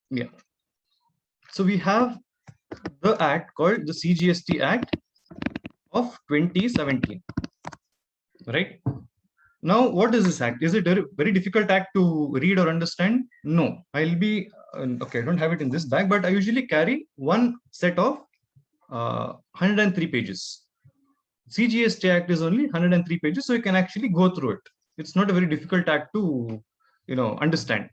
Yeah. So we have the act called the CGST Act of 2017, right? Now, what is this act? Is it a very difficult act to read or understand? No. I'll be okay. I don't have it in this bag, but I usually carry one set of 103 pages. CGST Act is only 103 pages, so you can actually go through it. It's not a very difficult act to, understand.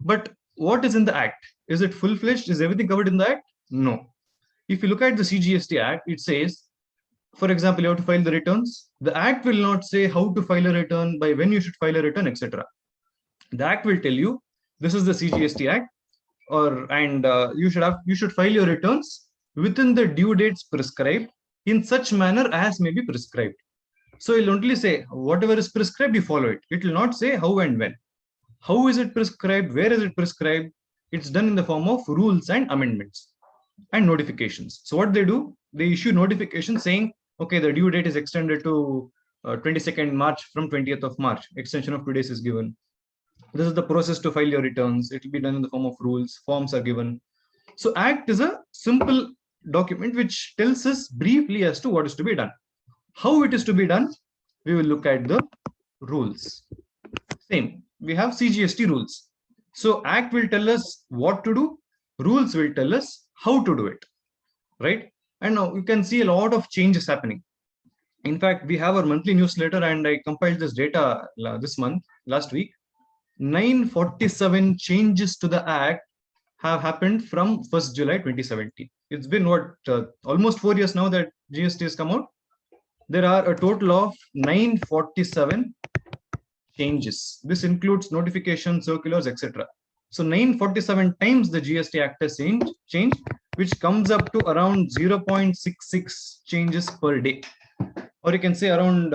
But what is in the act? Is it full-fledged? Is everything covered in the act? No. If you look at the CGST Act, it says, for example, you have to file the returns. The act will not say how to file a return, by when you should file a return, etc. The act will tell you this is the CGST Act, and you should file your returns within the due dates prescribed in such manner as may be prescribed. So it'll only say whatever is prescribed, you follow it. It will not say how and when. How is it prescribed? Where is it prescribed? It's done in the form of rules and amendments and notifications. So what they do, they issue notifications saying, okay, the due date is extended to 22nd March from 20th of March. Extension of 2 days is given. This is the process to file your returns. It will be done in the form of rules. Forms are given. So Act is a simple document which tells us briefly as to what is to be done. How it is to be done, we will look at the rules. Same, we have CGST rules. So Act will tell us what to do. Rules will tell us how to do it, right? And now you can see a lot of changes happening. In fact, we have our monthly newsletter, and I compiled this data last week. 947 changes to the Act have happened from 1st July 2017. It's been almost 4 years now that GST has come out. There are a total of 947 changes. This includes notifications, circulars, etc. So 947 times the GST Act has changed, which comes up to around 0.66 changes per day. Or you can say around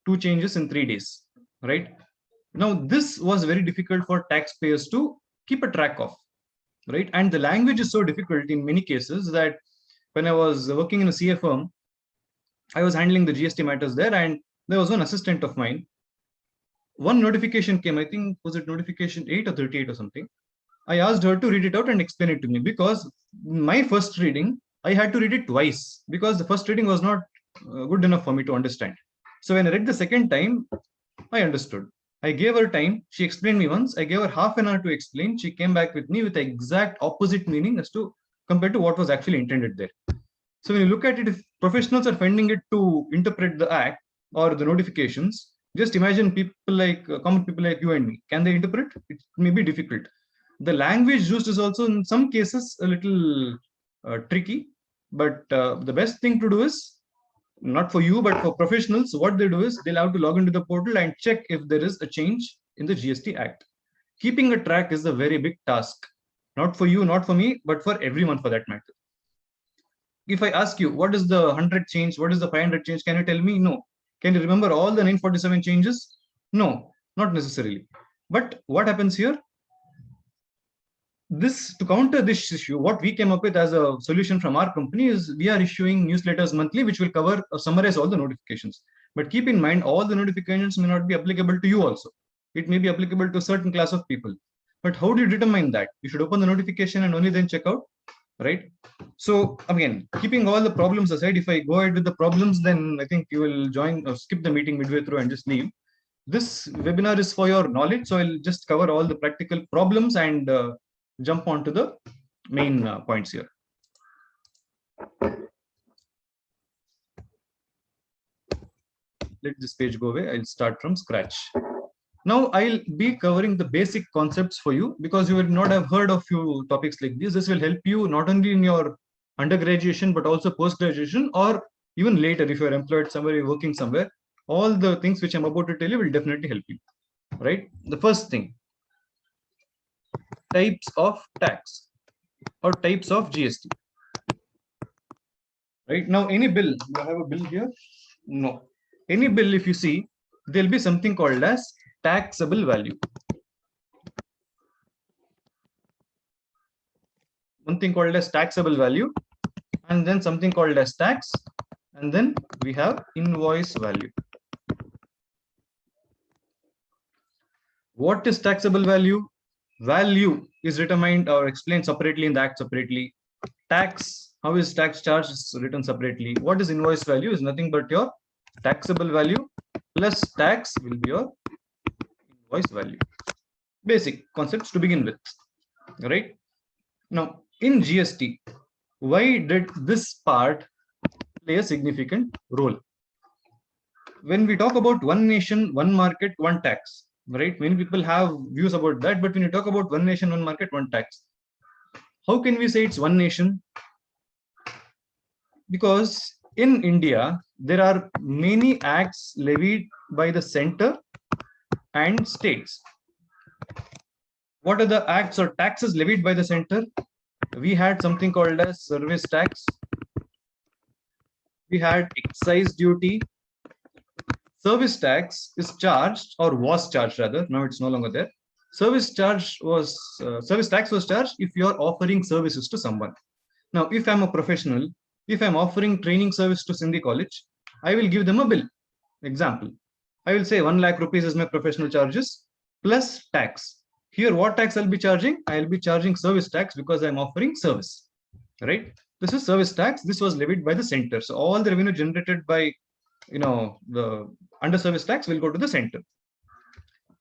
2 changes in 3 days, right? Now, this was very difficult for taxpayers to keep a track of, right? And the language is so difficult in many cases that when I was working in a CA firm, I was handling the GST matters there, and there was one assistant of mine. One notification came, I think, was it notification 8 or 38 or something? I asked her to read it out and explain it to me, because my first reading, I had to read it twice because the first reading was not good enough for me to understand. So when I read the second time, I understood. I gave her time. She explained me once. I gave her half an hour to explain. She came back with me with the exact opposite meaning as to compared to what was actually intended there. So when you look at it, if professionals are finding it to interpret the act or the notifications, just imagine common people like you and me. Can they interpret? It may be difficult. The language used is also in some cases a little tricky, but the best thing to do is, not for you, but for professionals, what they do is they'll have to log into the portal and check if there is a change in the GST Act. Keeping a track is a very big task, not for you, not for me, but for everyone for that matter. If I ask you, what is the 100 change? What is the 500 change? Can you tell me? No. Can you remember all the 947 changes? No, not necessarily. But what happens here? To counter this issue, what we came up with as a solution from our company is we are issuing newsletters monthly, which will cover or summarize all the notifications. But keep in mind, all the notifications may not be applicable to you also. It may be applicable to a certain class of people. But how do you determine that? You should open the notification and only then check out, right? So again, keeping all the problems aside, if I go ahead with the problems, then I think you will join or skip the meeting midway through and just leave. This webinar is for your knowledge, so I'll just cover all the practical problems and jump on to the main points here. Let this page go away. I'll start from scratch. Now I'll be covering the basic concepts for you, because you will not have heard of few topics like this. This will help you not only in your undergraduation, but also post-graduation, or even later if you're employed somewhere, you're working somewhere. All the things which I'm about to tell you will definitely help you, right? The first thing, types of tax or types of GST. Right now, any bill, do I have a bill here? No. Any bill, if you see, there'll be something called as taxable value. One thing called as taxable value, and then something called as tax, and then we have invoice value. What is taxable value? Value is determined or explained separately in the act separately. Tax, how is tax charged, is written separately. What is invoice value is nothing but your taxable value plus tax will be your invoice value. Basic concepts to begin with, right? Now, in GST, why did this part play a significant role? When we talk about one nation, one market, one tax, right? Many people have views about that, but when you talk about one nation, one market, one tax, how can we say it's one nation? Because in India, there are many acts levied by the center and states. What are the acts or taxes levied by the center? We had something called as service tax. We had excise duty. Service tax is charged, or was charged rather, now it's no longer there. Service tax was charged if you are offering services to someone. Now, if I'm a professional, if I'm offering training service to Sindhi College, I will give them a bill. Example, I will say 1 lakh rupees is my professional charges plus tax. Here, what tax I'll be charging? I'll be charging service tax because I'm offering service, right? This is service tax. This was levied by the center. So all the revenue generated by, the under service tax will go to the center.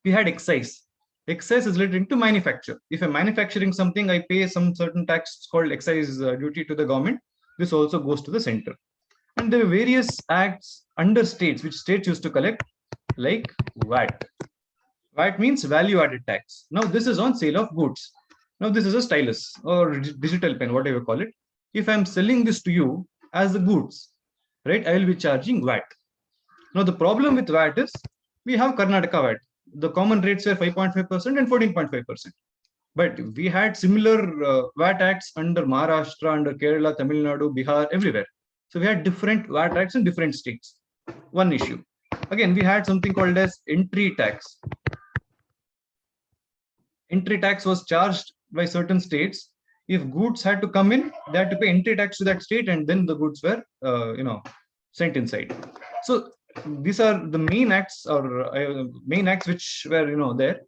We had excise. Excise is related to manufacture. If I'm manufacturing something, I pay some certain tax called excise duty to the government. This also goes to the center. And there are various acts under states which states used to collect, like VAT. VAT means value added tax. Now this is on sale of goods. Now this is a stylus or digital pen, whatever you call it. If I'm selling this to you as the goods, right, I will be charging VAT. Now the problem with VAT is we have Karnataka VAT. The common rates were 5.5% and 14.5%. But we had similar VAT acts under Maharashtra, under Kerala, Tamil Nadu, Bihar, everywhere. So we had different VAT acts in different states. One issue. Again, we had something called as entry tax. Entry tax was charged by certain states. If goods had to come in, they had to pay entry tax to that state, and then the goods were, sent inside. So these are the main acts which were, there.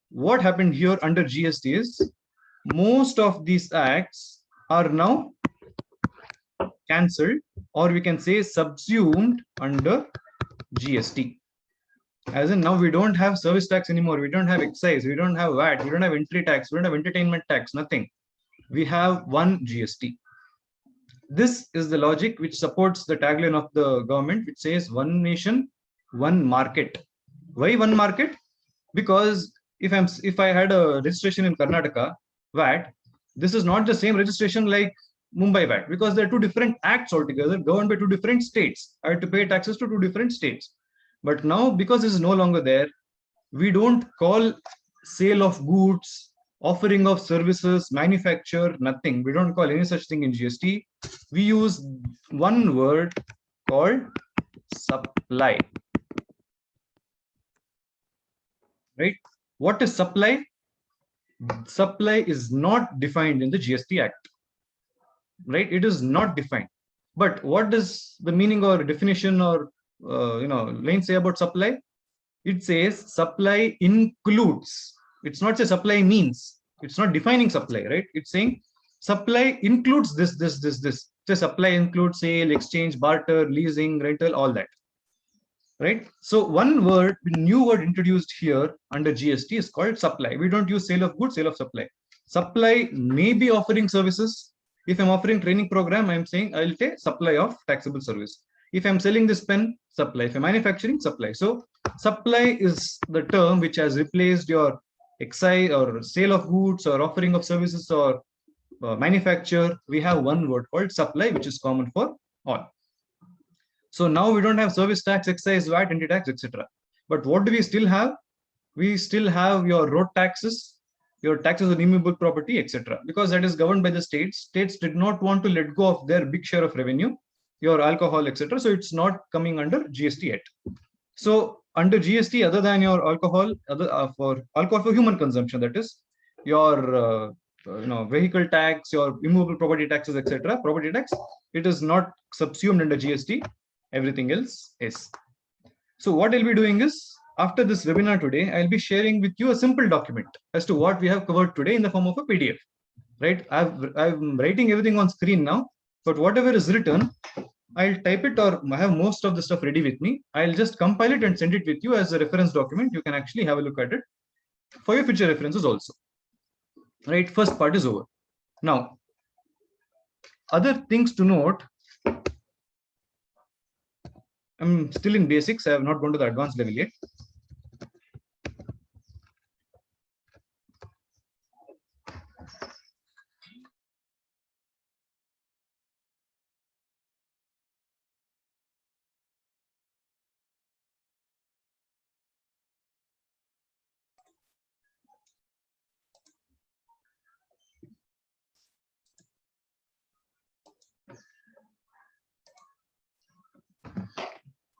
What happened here under GST is most of these acts are now cancelled, or we can say subsumed under GST. As in, now we don't have service tax anymore. We don't have excise. We don't have VAT. We don't have entry tax. We don't have entertainment tax. Nothing. We have one GST. This is the logic which supports the tagline of the government, which says one nation, one market. Why one market? Because if I had a registration in Karnataka VAT, this is not the same registration like Mumbai VAT, because there are two different acts altogether governed by two different states. I had to pay taxes to two different states. But now, because this is no longer there, we don't call sale of goods, offering of services, manufacture, nothing. We don't call any such thing in GST. We use one word called supply. Right? What is supply? Supply is not defined in the GST Act. Right? It is not defined. But what is the meaning or definition or line say about supply? It says supply includes. It's not say supply means. It's not defining supply, right? It's saying supply includes this. So supply includes sale, exchange, barter, leasing, rental, all that. Right? So one word, new word introduced here under GST is called supply. We don't use sale of goods, sale of supply. Supply may be offering services. If I'm offering training program, I'm saying I'll take supply of taxable service. If I'm selling this pen, supply. If I'm manufacturing, supply. So supply is the term which has replaced your excise or sale of goods or offering of services or manufacture. We have one word called supply, which is common for all. So now we don't have service tax, excise, VAT, entry tax, etc. But what do we still have? We still have your road taxes, your taxes on immovable property, etc. Because that is governed by the states. States did not want to let go of their big share of revenue, your alcohol, etc. So it's not coming under GST yet. So under GST, other than your alcohol, for alcohol for human consumption, that is your vehicle tax, your immovable property taxes, etc. Property tax, it is not subsumed under GST. Everything else is. So what we'll be doing is after this webinar today, I'll be sharing with you a simple document as to what we have covered today in the form of a PDF, right? I'm writing everything on screen now, but whatever is written, I'll type it, or I have most of the stuff ready with me. I'll just compile it and send it with you as a reference document. You can actually have a look at it for your future references also. Right, first part is over. Now, other things to note. I'm still in basics. I have not gone to the advanced level yet.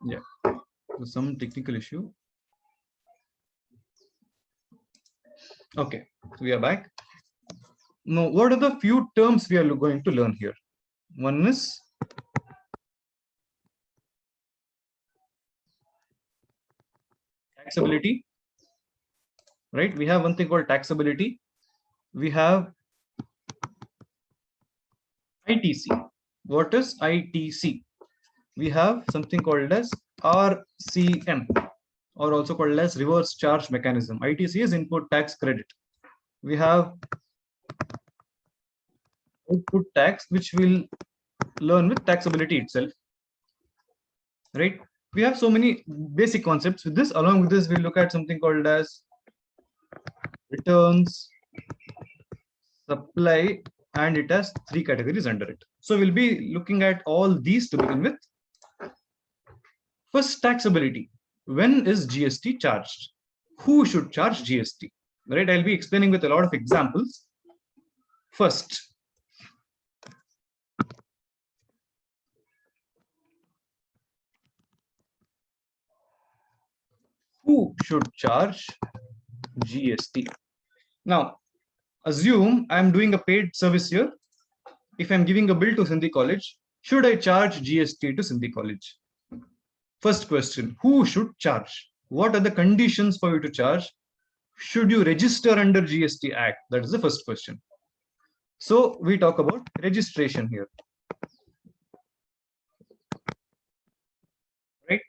Yeah, so some technical issue. Okay, so we are back. Now, what are the few terms we are going to learn here? One is taxability, right? We have one thing called taxability. We have ITC. What is ITC? We have something called as RCM, or also called as reverse charge mechanism. ITC is input tax credit. We have output tax, which we'll learn with taxability itself, right? We have so many basic concepts with this. Along with this, we'll look at something called as returns, supply, and it has 3 categories under it. So we'll be looking at all these to begin with. First, taxability. When is GST charged? Who should charge GST? Right? I'll be explaining with a lot of examples. First, who should charge GST? Now, assume I'm doing a paid service here. If I'm giving a bill to Sindhi College, should I charge GST to Sindhi College? First question, who should charge? What are the conditions for you to charge? Should you register under GST Act? That is the first question. So we talk about registration here. Right?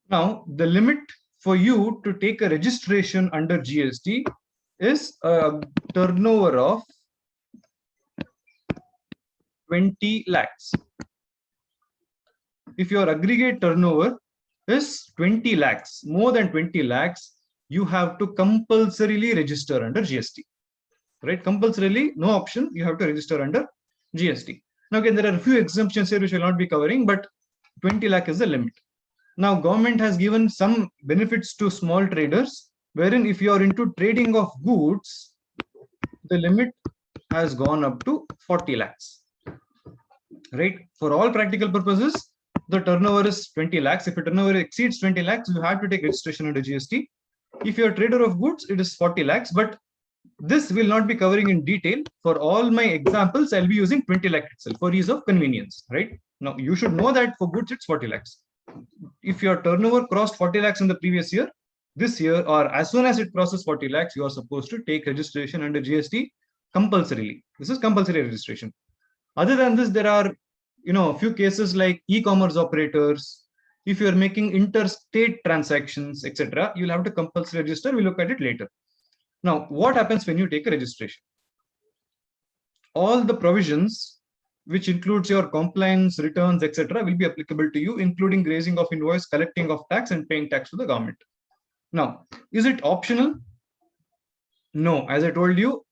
Now, the limit for you to take a registration under GST is a turnover of 20 lakhs. If your aggregate turnover is 20 lakhs, more than 20 lakhs, you have to compulsorily register under GST. Right? Compulsorily, no option, you have to register under GST. Now, again, there are a few exemptions here which will not be covering, but 20 lakh is the limit. Now, government has given some benefits to small traders, wherein if you are into trading of goods, the limit has gone up to 40 lakhs. Right? For all practical purposes, the turnover is 20 lakhs. If your turnover exceeds 20 lakhs, you have to take registration under GST. If you're a trader of goods, it is 40 lakhs, but this will not be covering in detail. For all my examples, I'll be using 20 lakh itself for ease of convenience, right? Now, you should know that for goods, it's 40 lakhs. If your turnover crossed 40 lakhs in the previous year, this year, or as soon as it crosses 40 lakhs, you are supposed to take registration under GST compulsorily. This is compulsory registration. Other than this, there are a few cases like e-commerce operators. If you're making interstate transactions, etc., you'll have to compulsory register. We'll look at it later. Now, what happens when you take a registration? All the provisions, which includes your compliance, returns, etc., will be applicable to you, including raising of invoice, collecting of tax, and paying tax to the government. Now, is it optional? No. As I told you,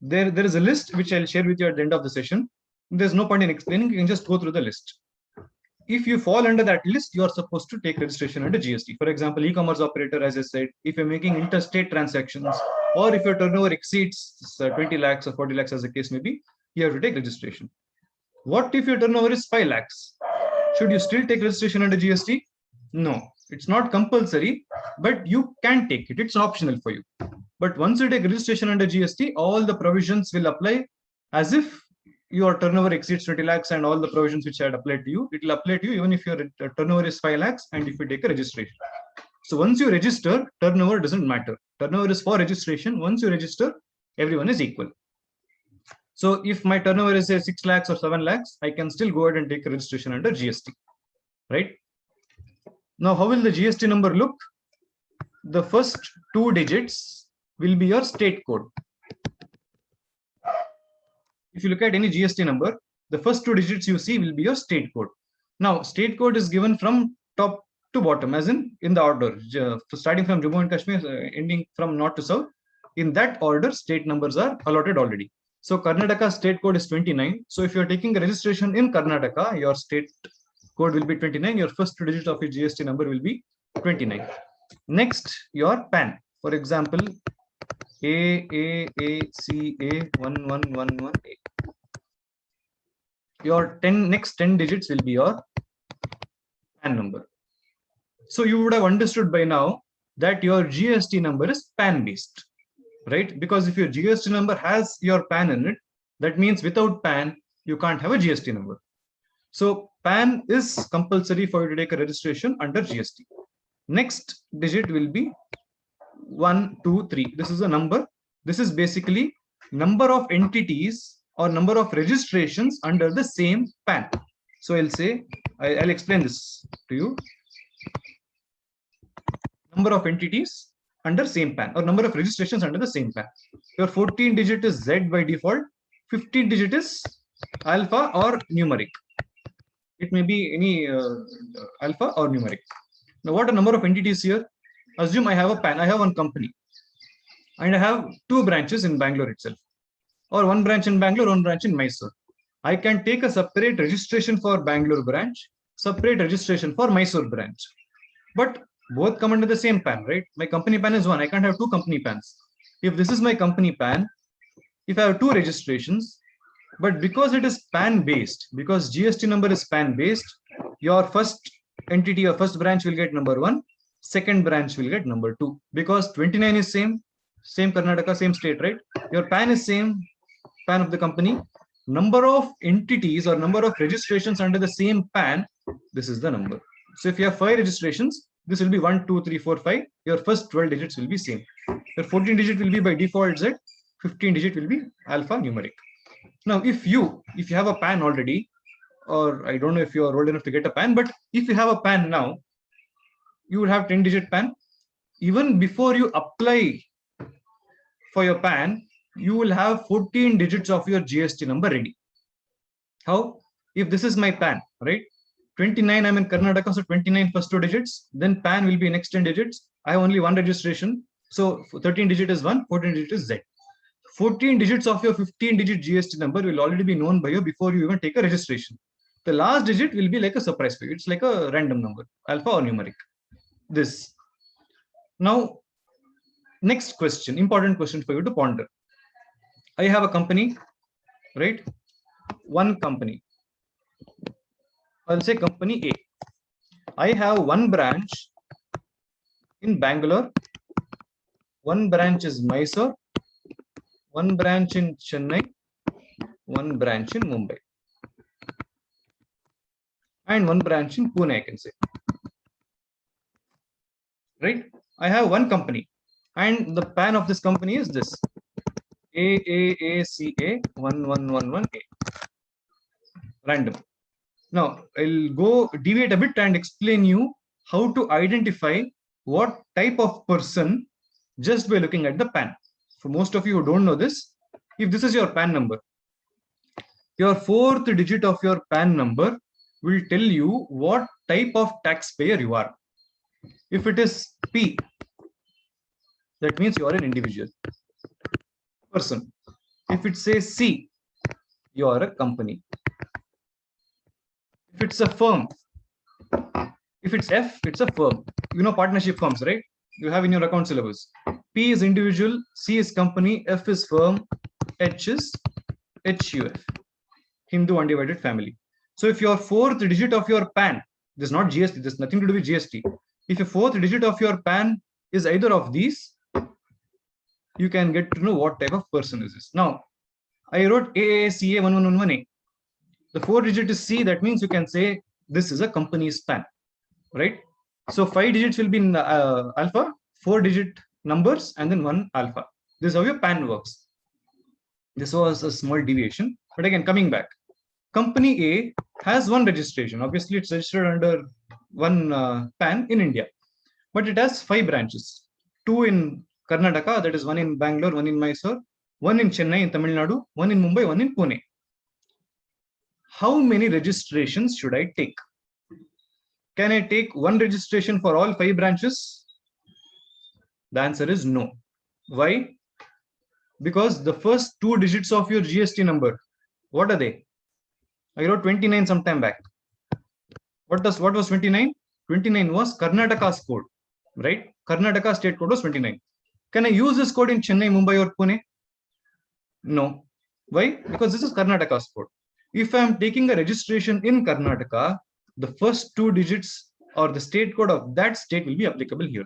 there is a list which I'll share with you at the end of the session. There's no point in explaining. You can just go through the list. If you fall under that list, you are supposed to take registration under GST. For example, e-commerce operator, as I said, if you're making interstate transactions, or if your turnover exceeds 20 lakhs or 40 lakhs, as the case may be, you have to take registration. What if your turnover is 5 lakhs? Should you still take registration under GST? No, it's not compulsory, but you can take it. It's optional for you. But once you take registration under GST, all the provisions will apply as if your turnover exceeds 20 lakhs, and all the provisions which had applied to you, it will apply to you even if your turnover is 5 lakhs and if you take a registration. So once you register, turnover doesn't matter. Turnover is for registration. Once you register, everyone is equal. So if my turnover is say 6 lakhs or 7 lakhs, I can still go ahead and take a registration under GST, right? Now, how will the GST number look? The first 2 digits will be your state code. If you look at any GST number, the first 2 digits you see will be your state code. Now, state code is given from top to bottom, as in the order, starting from Jammu and Kashmir, ending from north to south. In that order, state numbers are allotted already. So Karnataka state code is 29. So if you're taking a registration in Karnataka, your state code will be 29. Your first 2 digits of your GST number will be 29. Next, your PAN. For example, AAACA1111A. Your next 10 digits will be your PAN number. So you would have understood by now that your GST number is PAN based, right? Because if your GST number has your PAN in it, that means without PAN, you can't have a GST number. So PAN is compulsory for you to take a registration under GST. Next digit will be 1, 2, 3. This is a number. This is basically number of entities or number of registrations under the same PAN. So I'll say, I'll explain this to you. Number of entities under same PAN or number of registrations under the same PAN. Your 14 digit is Z by default. 15 digit is alpha or numeric. It may be any alpha or numeric. Now, what are number of entities here? Assume I have a PAN. I have one company and I have 2 branches in Bangalore itself, or 1 branch in Bangalore, 1 branch in Mysore. I can take a separate registration for Bangalore branch, separate registration for Mysore branch. But both come under the same PAN, right? My company PAN is 1. I can't have 2 company PANs. If this is my company PAN, if I have 2 registrations, but because it is PAN based, because GST number is PAN based, your first entity or first branch will get number 1, second branch will get number 2, because 29 is same Karnataka, same state, right? Your PAN is same PAN of the company. Number of entities or number of registrations under the same PAN, this is the number. So if you have 5 registrations, this will be 1, 2, 3, 4, 5. Your first 12 digits will be same. Your 14 digit will be by default Z. 15 digit will be alpha numeric. Now, if you have a PAN already, or I don't know if you are old enough to get a PAN, but if you have a PAN now, you will have 10 digit PAN. Even before you apply for your PAN, you will have 14 digits of your GST number ready. How? If this is my PAN, right? 29, I'm in Karnataka, so 29 first 2 digits, then PAN will be next 10 digits. I have only 1 registration, so 13 digit is 1, 14 digit is Z. 14 digits of your 15 digit GST number will already be known by you before you even take a registration. The last digit will be like a surprise for you. It's like a random number, alpha or numeric. This. Now, next question, important question for you to ponder. I have a company, right? One company. I'll say company A. I have 1 branch in Bangalore, 1 branch is Mysore, 1 branch in Chennai, 1 branch in Mumbai, and 1 branch in Pune, I can say. Right? I have 1 company, and the PAN of this company is this: AAACA1111A. Random. Now, I'll go deviate a bit and explain you how to identify what type of person just by looking at the PAN. For most of you who don't know this, if this is your PAN number, your 4th digit of your PAN number will tell you what type of taxpayer you are. If it is P, that means you are an individual person. If it says C, you are a company. If it's a firm, if it's F, it's a firm. You know partnership firms, right? You have in your account syllabus. P is individual, C is company, F is firm, H is HUF, Hindu Undivided Family. So if your 4th digit of your PAN, this is not GST, this is nothing to do with GST. If your 4th digit of your PAN is either of these, you can get to know what type of person is this. Now, I wrote AACA1111A. The 4th digit is C, that means you can say this is a company's PAN, right? So 5 digits will be in alpha, 4-digit numbers, and then 1 alpha. This is how your PAN works. This was a small deviation, but again, coming back, company A has one registration. Obviously, it's registered under one PAN in India, but it has 5 branches, 2 in Karnataka, that is one in Bangalore, one in Mysore, one in Chennai in Tamil Nadu, one in Mumbai, one in Pune. How many registrations should I take? Can I take one registration for all 5 branches? The answer is no. Why? Because the first 2 digits of your GST number, what are they? I wrote 29 some time back. What was 29? 29 was Karnataka's code, right? Karnataka state code was 29. Can I use this code in Chennai, Mumbai, or Pune? No. Why? Because this is Karnataka's code. If I am taking a registration in Karnataka, the first 2 digits or the state code of that state will be applicable here.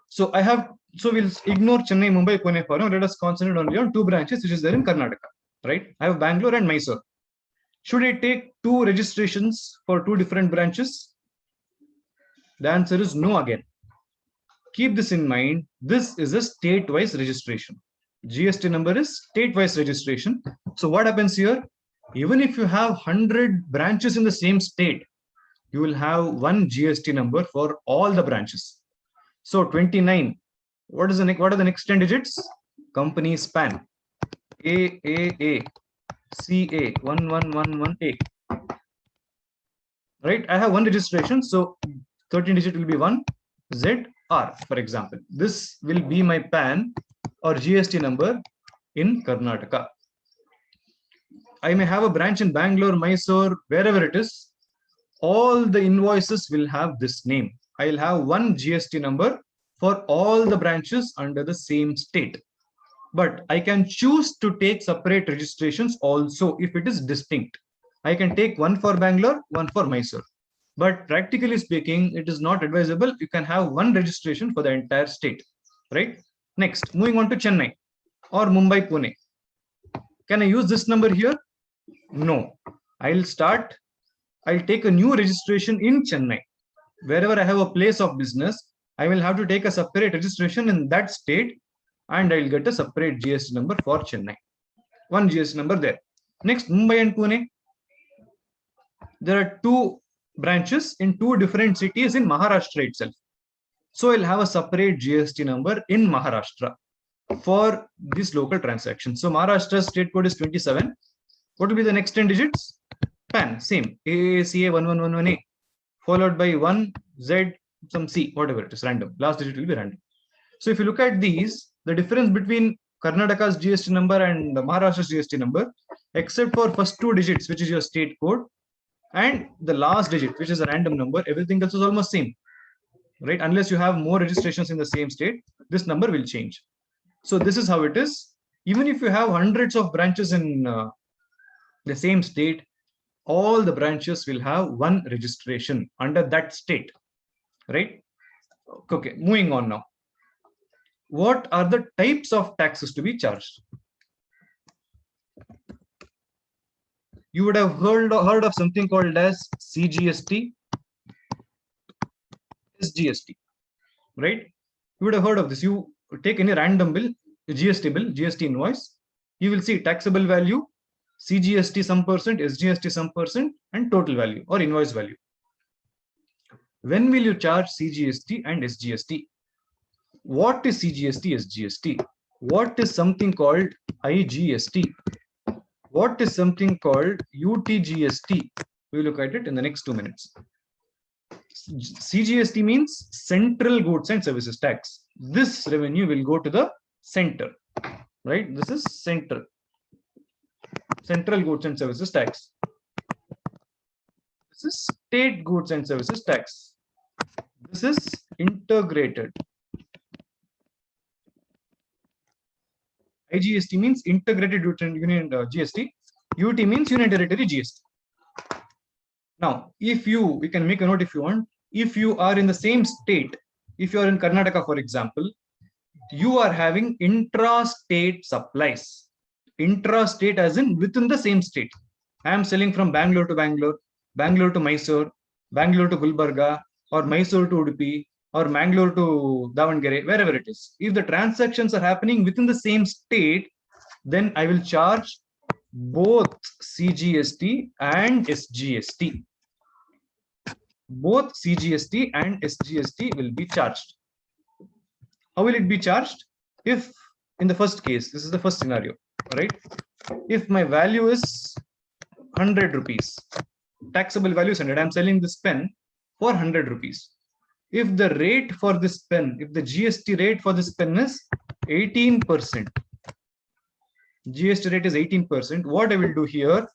So we'll ignore Chennai, Mumbai, Pune for now. Let us concentrate only on 2 branches which is there in Karnataka, right? I have Bangalore and Mysore. Should I take 2 registrations for 2 different branches? The answer is no again. Keep this in mind. This is a state-wise registration. GST number is state-wise registration. So what happens here? Even if you have 100 branches in the same state, you will have one GST number for all the branches. So 29. What are the next 10 digits? Company's PAN. AAA. CA 1111A. Right? I have one registration. So 13 digit will be 1 ZR, for example. This will be my PAN or GST number in Karnataka. I may have a branch in Bangalore, Mysore, wherever it is. All the invoices will have this name. I will have one GST number for all the branches under the same state. But I can choose to take separate registrations also if it is distinct. I can take one for Bangalore, one for Mysore. But practically speaking, it is not advisable. You can have one registration for the entire state, right? Next, moving on to Chennai or Mumbai, Pune. Can I use this number here? No. I'll take a new registration in Chennai. Wherever I have a place of business, I will have to take a separate registration in that state and I'll get a separate GST number for Chennai. One GST number there. Next, Mumbai and Pune. There are 2 branches in 2 different cities in Maharashtra itself. So I'll have a separate GST number in Maharashtra for these local transactions. So Maharashtra state code is 27. What will be the next 10 digits? PAN, same. AACA 1111A, followed by 1 Z, some C, whatever it is, random. Last digit will be random. So if you look at these, the difference between Karnataka's GST number and Maharashtra's GST number, except for first 2 digits, which is your state code, and the last digit, which is a random number, everything else is almost same, right? Unless you have more registrations in the same state, this number will change. So this is how it is. Even if you have hundreds of branches in the same state, all the branches will have one registration under that state, right? Okay, moving on now. What are the types of taxes to be charged? You would have heard of something called as CGST, SGST, right? You would have heard of this. You take any random bill, GST invoice, you will see taxable value, CGST some percent, SGST some percent, and total value or invoice value. When will you charge CGST and SGST? What is CGST, SGST? What is something called IGST? What is something called UTGST? We'll look at it in the next 2 minutes. CGST means Central Goods and Services Tax. This revenue will go to the center, right? This is Central Goods and Services Tax. This is State Goods and Services Tax. This is integrated. IGST means Integrated Union GST. UT means Union Territory GST. Now, we can make a note if you want. If you are in the same state, if you are in Karnataka, for example, you are having intra-state supplies. Intra-state as in within the same state. I am selling from Bangalore to Bangalore, Bangalore to Mysore, Bangalore to Gulbarga, or Mysore to Udupi, or Mangalore to Davangere, wherever it is. If the transactions are happening within the same state, then I will charge both CGST and SGST. Both CGST and SGST will be charged. How will it be charged? If in the first case, this is the first scenario, right? If my value is 100 rupees, taxable value is 100, I'm selling this pen for 100 rupees. If the rate for this pen, if the GST rate for this pen is 18%, GST rate is 18%, what I will do here,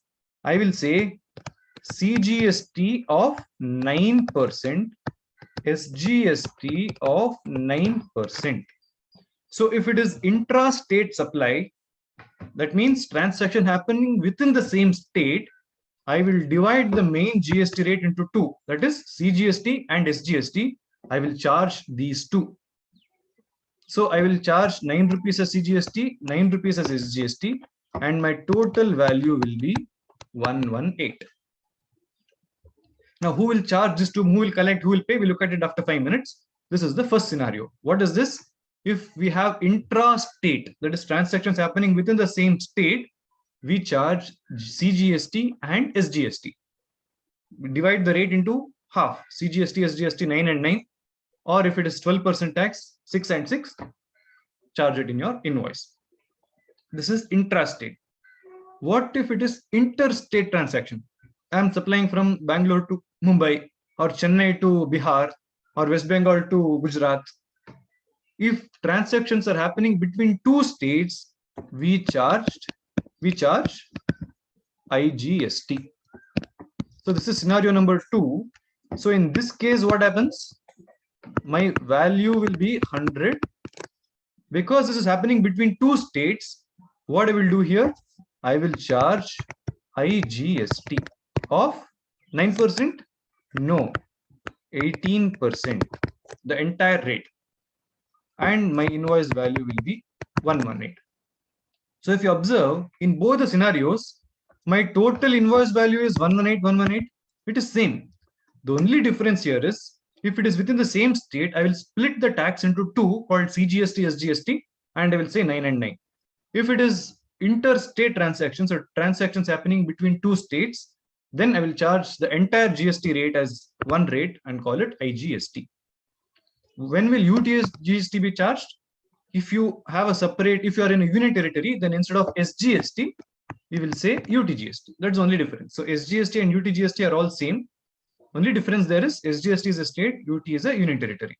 I will say CGST of 9%, SGST of 9%. So if it is intra-state supply, that means transaction happening within the same state, I will divide the main GST rate into two, that is CGST and SGST. I will charge these two. So I will charge 9 rupees as CGST, 9 rupees as SGST, and my total value will be 118. Now, who will charge this to, who will collect, who will pay? We'll look at it after 5 minutes. This is the first scenario. What is this? If we have intra-state, that is transactions happening within the same state, we charge CGST and SGST. We divide the rate into half, CGST, SGST 9 and 9, or if it is 12% tax, 6 and 6, charge it in your invoice. This is intrastate. What if it is interstate transaction? I am supplying from Bangalore to Mumbai, or Chennai to Bihar, or West Bengal to Gujarat. If transactions are happening between two states, we charge IGST. So this is scenario number 2. So in this case, what happens? My value will be 100. Because this is happening between two states, what I will do here, I will charge IGST of 9%? No, 18%, the entire rate. And my invoice value will be 118. So if you observe, in both the scenarios, my total invoice value is 118. It is same. The only difference here is, if it is within the same state, I will split the tax into two called CGST, SGST, and I will say 9 and 9. If it is interstate transactions or transactions happening between two states, then I will charge the entire GST rate as one rate and call it IGST. When will UTGST be charged? If you have a separate, if you are in a union territory, then instead of SGST, we will say UTGST. That's the only difference. So SGST and UTGST are all same. Only difference there is SGST is a state, UT is a union territory.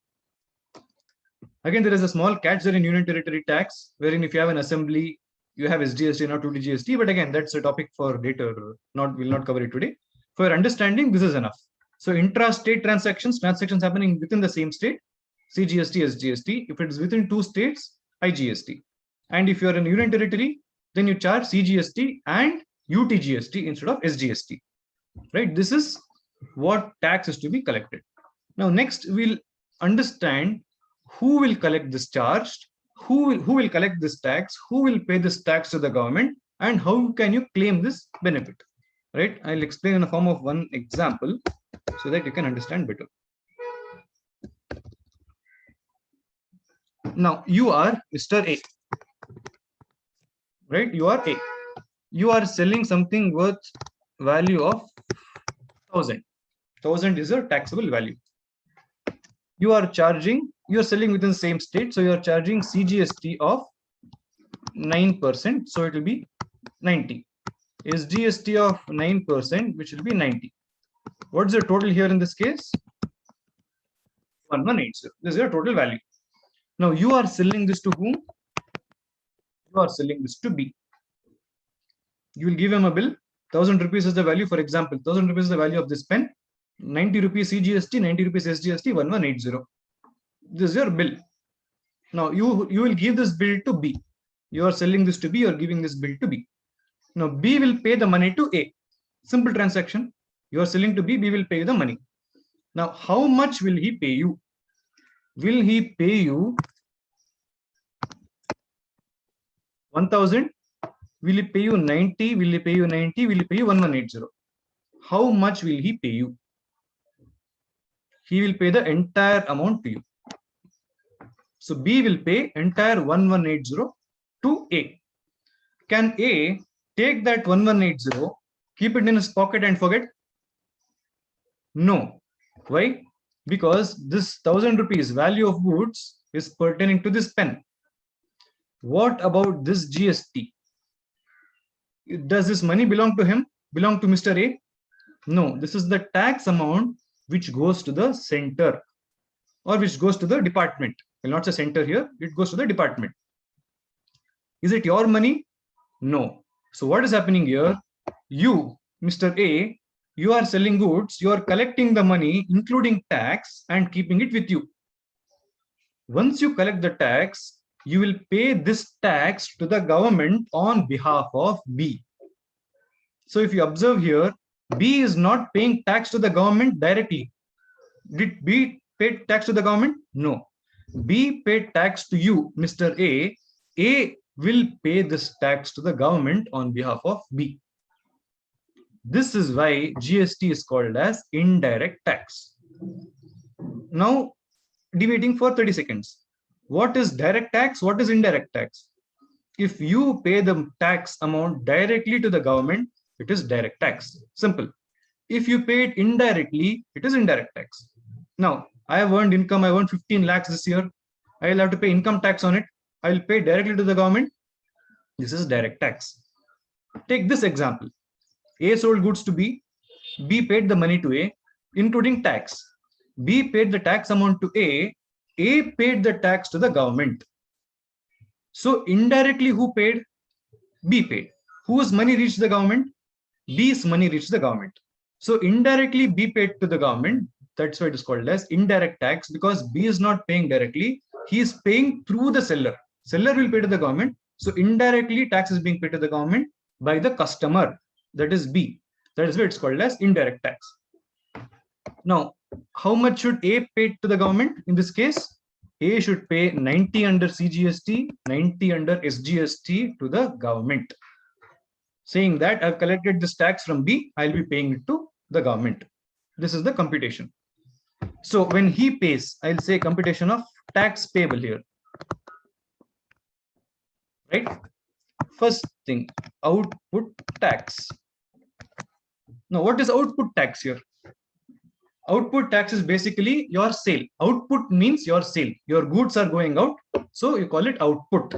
Again, there is a small catch there in union territory tax, wherein if you have an assembly, you have SGST, not UTGST. But again, that's a topic for later. We'll not cover it today. For your understanding, this is enough. So intra-state transactions happening within the same state, CGST, SGST. If it is within two states, IGST. And if you are in union territory, then you charge CGST and UTGST instead of SGST. Right? This is what tax is to be collected. Now, next we'll understand who will collect this charge, who will collect this tax, who will pay this tax to the government, and how can you claim this benefit. Right? I'll explain in the form of one example so that you can understand better. Now, you are Mr. A. Right? You are A. You are selling something worth value of 1,000. 1,000 is your taxable value. You are selling within the same state, so you are charging CGST of 9%, so it will be 90. SGST of 9%, which will be 90. What is the total here in this case? 1180. This is your total value. Now you are selling this to whom? You are selling this to B. You will give him a bill. 1,000 rupees is the value. For example, 1,000 rupees is the value of this pen. 90 rupees CGST, 90 rupees SGST, 1180. This is your bill. Now you will give this bill to B. You are selling this to B, you are giving this bill to B. Now B will pay the money to A. Simple transaction. You are selling to B, B will pay you the money. Now how much will he pay you? Will he pay you 1,000? Will he pay you 90? Will he pay you 90? Will he pay you 1180? How much will he pay you? he will pay the entire amount to you. So B will pay entire 1180 to A. Can A take that 1180, keep it in his pocket and forget? No. Why? Because this 1000 rupees value of goods is pertaining to this pen. What about this GST? Does this money belong to him? Belong to Mr. A? No, this is the tax amount which goes to the center or which goes to the department. I'll not say center here, it goes to the department. Is it your money? No. So what is happening here? You, Mr. A, you are selling goods, you are collecting the money, including tax, and keeping it with you. Once you collect the tax, you will pay this tax to the government on behalf of B. So if you observe here, B is not paying tax to the government directly. Did B pay tax to the government? No. B paid tax to you, Mr. A. A will pay this tax to the government on behalf of B. This is why GST is called as indirect tax. Now, debating for 30 seconds. What is direct tax? What is indirect tax? If you pay the tax amount directly to the government, it is direct tax. Simple. If you pay it indirectly, it is indirect tax. Now, I have earned income. I earned 15 lakhs this year. I will have to pay income tax on it. I will pay directly to the government. This is direct tax. Take this example. A sold goods to B. B paid the money to A, including tax. B paid the tax amount to A. A paid the tax to the government. So indirectly, who paid? B paid. Whose money reached the government? B's money reached the government. So indirectly, B paid to the government. That's why it is called as indirect tax, because B is not paying directly. He is paying through the seller. Seller will pay to the government. So indirectly, tax is being paid to the government by the customer. That is B. That is why it's called as indirect tax. Now, how much should A pay to the government? In this case, A should pay 90 under CGST, 90 under SGST to the government. Saying that I've collected this tax from B, I'll be paying it to the government. This is the computation. So when he pays, I'll say computation of tax payable here. Right? First thing, output tax. Now, what is output tax here? Output tax is basically your sale. Output means your sale. Your goods are going out, so you call it output.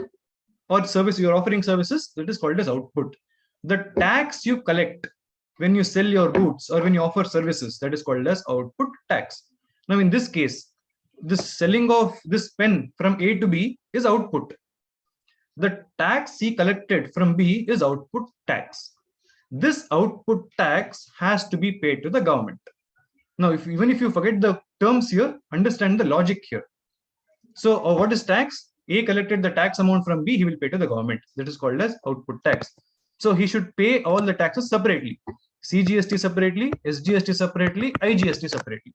Or service, you're offering services, that is called as output. The tax you collect when you sell your goods or when you offer services, that is called as output tax. Now, in this case, this selling of this pen from A to B is output. The tax he collected from B is output tax. This output tax has to be paid to the government. Now, even if you forget the terms here, understand the logic here. So what is tax? A collected the tax amount from B, he will pay to the government. That is called as output tax. So he should pay all the taxes separately. CGST separately, SGST separately, IGST separately.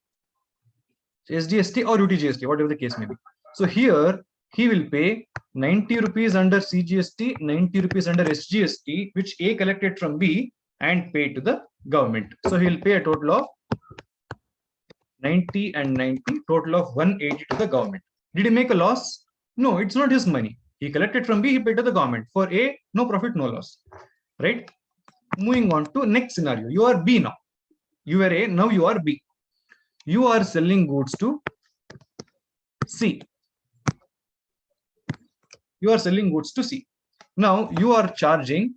SGST or UTGST, whatever the case may be. So here, he will pay 90 rupees under CGST, 90 rupees under SGST, which A collected from B and paid to the government. So he will pay a total of 90 and 90, total of 180 to the government. Did he make a loss? No, it's not his money. He collected from B, he paid to the government. For A, no profit, no loss. Right? Moving on to next scenario. You are B now. You were A, now you are B. You are selling goods to C. You are selling goods to C. Now you are charging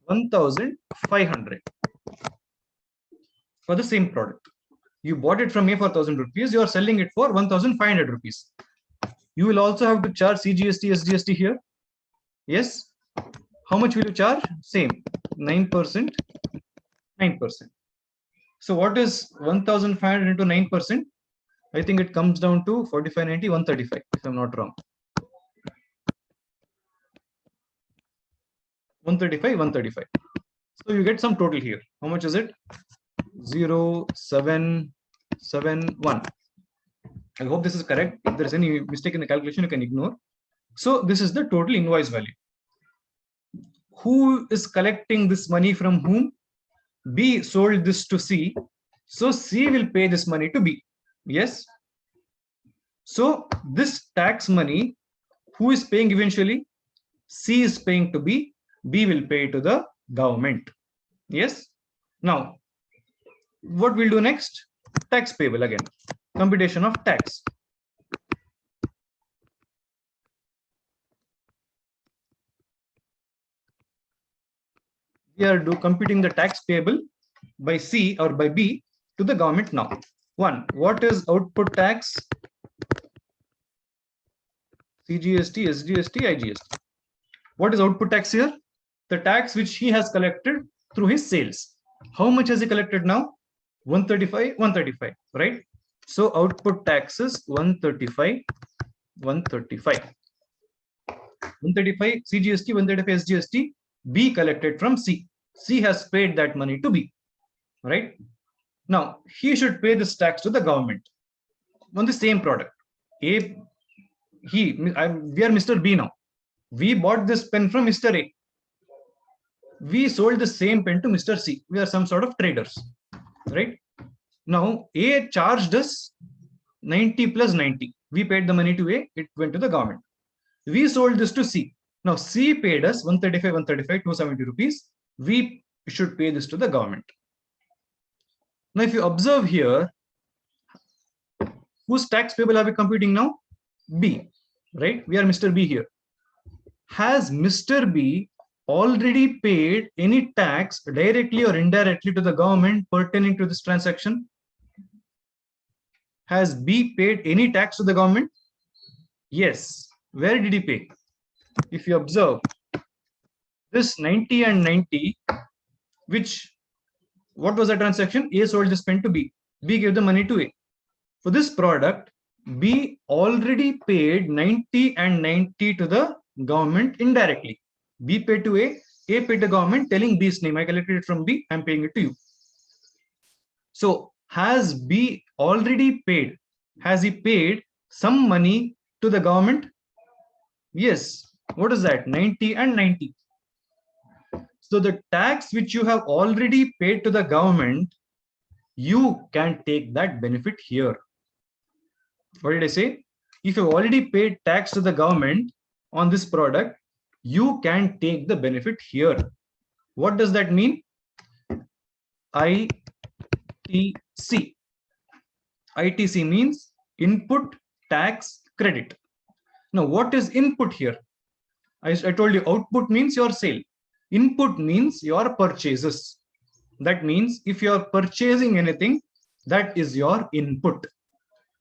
1,500 for the same product. You bought it from A for 1,000 rupees. You are selling it for 1,500 rupees. You will also have to charge CGST, SGST here. Yes. How much will you charge? Same, 9%, 9%. So what is 1,500 into 9%? I think it comes down to 4590, 135, if I'm not wrong. 135, 135. So you get some total here. How much is it? 0771. I hope this is correct. If there is any mistake in the calculation, you can ignore. So this is the total invoice value. Who is collecting this money from whom? B sold this to C. So C will pay this money to B. Yes. So this tax money, who is paying eventually? C is paying to B. B will pay to the government. Yes. Now, what we'll do next? Tax payable again. Computation of tax. We are computing the tax payable by C or by B to the government now. One, what is output tax? CGST, SGST, IGST. What is output tax here? The tax which he has collected through his sales. How much has he collected now? 135, 135, right? So output tax is 135, 135. 135 CGST, 135 SGST, B collected from C. C has paid that money to B, right? Now, he should pay this tax to the government on the same product. We are Mr. B now. We bought this pen from Mr. A. We sold the same pen to Mr. C. We are some sort of traders, right? Now, A charged us 90 plus 90. We paid the money to A, it went to the government. We sold this to C. Now, C paid us 135, 135, 270 rupees. We should pay this to the government. Now, if you observe here, whose tax payable are we computing now? B, right? We are Mr. B here. Has Mr. B already paid any tax directly or indirectly to the government pertaining to this transaction? Has B paid any tax to the government? Yes. Where did he pay? If you observe, this 90 and 90, what was the transaction? A sold this pen to B. B gave the money to A. For this product, B already paid 90 and 90 to the government indirectly. B paid to A paid the government, telling B's name. I collected it from B, I'm paying it to you. So has B already paid? Has he paid some money to the government? Yes. What is that? 90 and 90. So the tax which you have already paid to the government, you can take that benefit here. What did I say? If you've already paid tax to the government on this product, you can take the benefit here. What does that mean? ITC. ITC means input tax credit. Now, what is input here? I told you output means your sale. Input means your purchases. That means if you are purchasing anything, that is your input.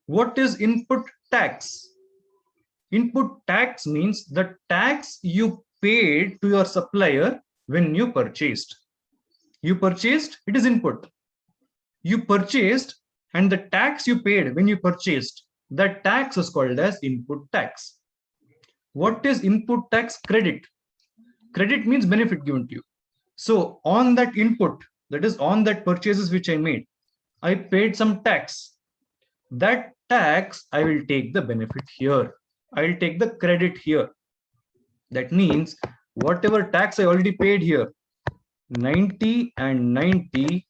What is input tax? Input tax means the tax you paid to your supplier when you purchased. You purchased, it is input. You purchased, and the tax you paid when you purchased, that tax is called as input tax. What is input tax credit? Credit means benefit given to you. So on that input, that is on that purchases which I made, I paid some tax. That tax, I will take the benefit here. I will take the credit here. That means whatever tax I already paid here, 90 and 90,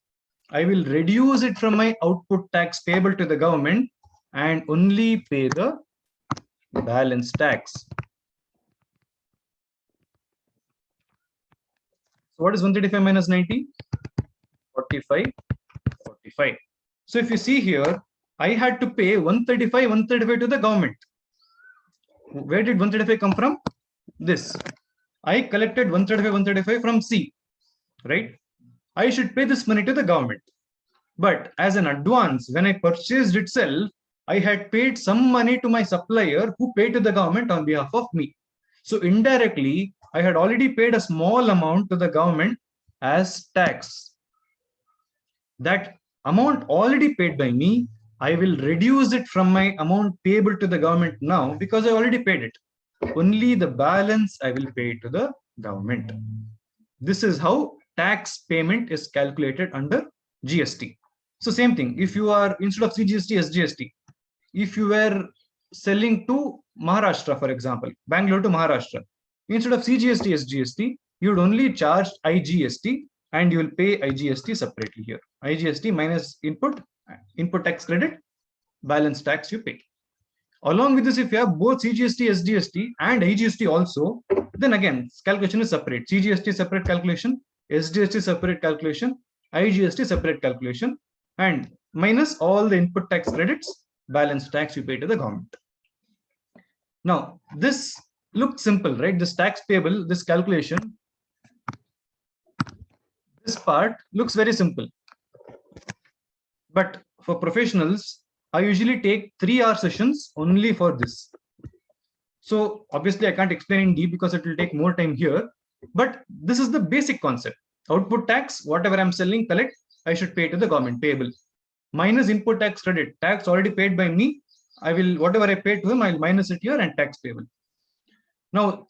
I will reduce it from my output tax payable to the government and only pay the balance tax. So what is 135 minus 90? 45, 45. So if you see here, I had to pay 135, 135 to the government. Where did 135 come from? This. I collected 135, 135 from C, right? I should pay this money to the government. But as an advance, when I purchased itself, I had paid some money to my supplier who paid to the government on behalf of me. So indirectly, I had already paid a small amount to the government as tax. That amount already paid by me, I will reduce it from my amount payable to the government now because I already paid it. Only the balance I will pay to the government. This is how tax payment is calculated under GST. So same thing, if you are, instead of CGST, SGST, if you were selling to Maharashtra, for example, Bangalore to Maharashtra, instead of CGST, SGST, you would only charge IGST and you will pay IGST separately here. IGST minus input tax credit, balance tax you pay. Along with this, if you have both CGST, SGST and IGST also, then again, calculation is separate. CGST separate calculation, SGST separate calculation, IGST separate calculation, and minus all the input tax credits, balance tax you pay to the government. Now, this looked simple, right? This tax payable, this calculation, this part looks very simple. But for professionals, I usually take 3-hour sessions only for this. So obviously I can't explain in deep because it will take more time here, but this is the basic concept. Output tax, whatever I'm selling, collect, I should pay to the government, payable. Minus input tax credit, tax already paid by me, I will, whatever I paid to him, I'll minus it here and tax payable. Now,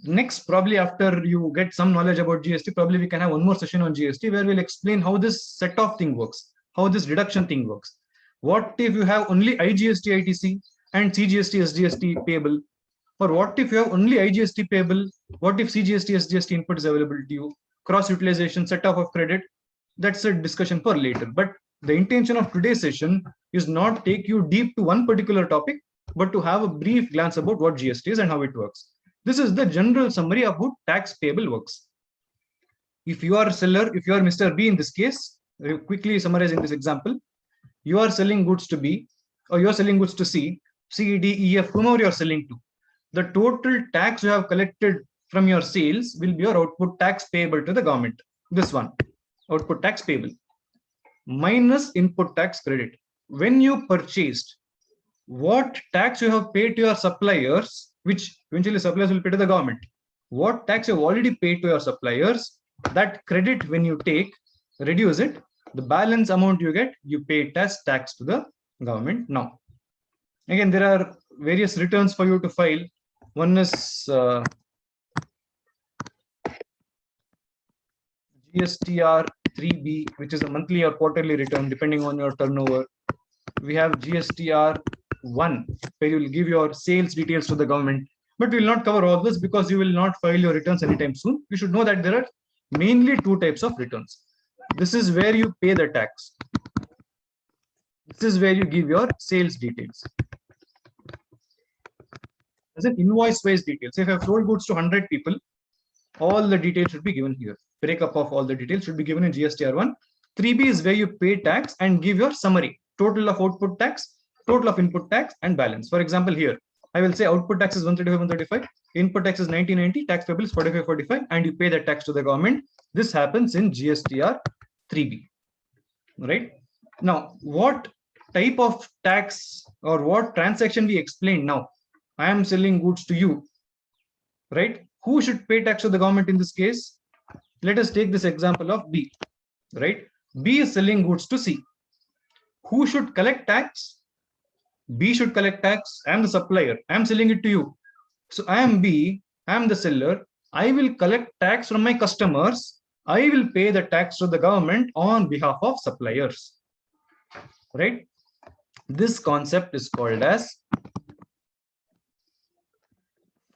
next, probably after you get some knowledge about GST, probably we can have one more session on GST where we'll explain how this set-off thing works, how this deduction thing works. What if you have only IGST ITC and CGST SGST payable? Or what if you have only IGST payable? What if CGST SGST input is available to you? Cross utilization, set off of credit, that's a discussion for later. But the intention of today's session is not take you deep to one particular topic, but to have a brief glance about what GST is and how it works. This is the general summary of how tax payable works. If you are a seller, if you are Mr. B in this case, quickly summarizing this example, you are selling goods to B, or you are selling goods to C, C, D, E, F, whomever you are selling to. The total tax you have collected from your sales will be your output tax payable to the government. This one, output tax payable, minus input tax credit. When you purchased, what tax you have paid to your suppliers, which eventually suppliers will pay to the government. What tax you have already paid to your suppliers, that credit when you take, reduce it, the balance amount you get, you pay as tax to the government. Now, again, there are various returns for you to file. One is GSTR 3B, which is a monthly or quarterly return depending on your turnover. We have GSTR 1, where you will give your sales details to the government. But we will not cover all this because you will not file your returns anytime soon. You should know that there are mainly 2 types of returns. This is where you pay the tax. This is where you give your sales details. As an invoice-wise details. If I have sold goods to 100 people, all the details should be given here. Breakup of all the details should be given in GSTR1. 3B is where you pay tax and give your summary. Total of output tax, total of input tax, and balance. For example, here, I will say output tax is 135, 135, input tax is 90, tax payable is 45, 45, and you pay that tax to the government. This happens in GSTR 3B, right? Now, what type of tax or what transaction we explained now? I am selling goods to you, right? Who should pay tax to the government in this case? Let us take this example of B, right? B is selling goods to C. Who should collect tax? B should collect tax. I am the supplier. I am selling it to you. So I am B, I am the seller. I will collect tax from my customers. I will pay the tax to the government on behalf of suppliers, right? This concept is called as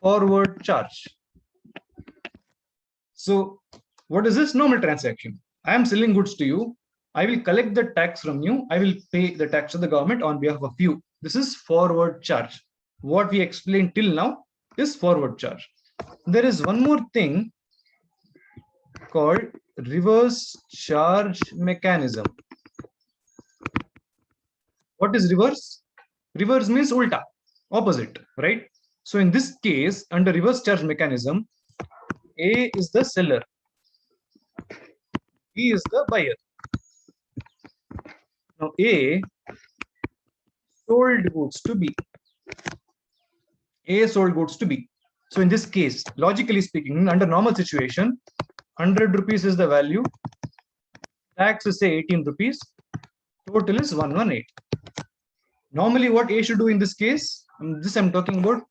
forward charge. So what is this? Normal transaction. I am selling goods to you. I will collect the tax from you. I will pay the tax to the government on behalf of you. This is forward charge. What we explained till now is forward charge. There is one more thing called reverse charge mechanism. What is reverse? Reverse means ulta, opposite, right? So in this case, under reverse charge mechanism, A is the seller, B is the buyer. Now A sold goods to B. A sold goods to B. So in this case, logically speaking, under normal situation, 100 rupees is the value, tax is say 18 rupees, total is 118. Normally what A should do in this case, this I'm talking about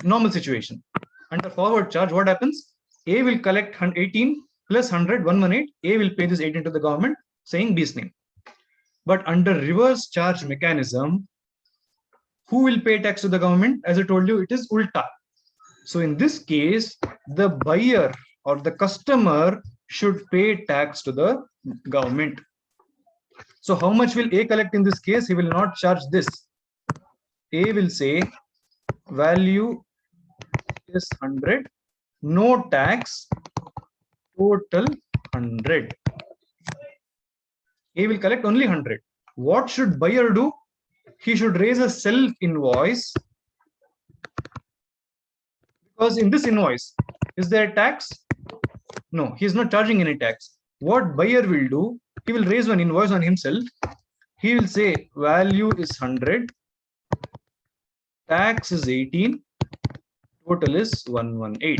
normal situation. Under forward charge, what happens? A will collect 18 plus 100, 118. A will pay this 18 to the government, saying B's name. But under reverse charge mechanism, who will pay tax to the government? As I told you, it is ulta. So in this case, the buyer or the customer should pay tax to the government. So how much will A collect in this case? He will not charge this. A will say value is 100, no tax, total 100. A will collect only 100. What should buyer do? He should raise a self invoice, because in this invoice, is there a tax? No, he is not charging any tax. What buyer will do? He will raise one invoice on himself. He will say value is 100, tax is 18, total is 118.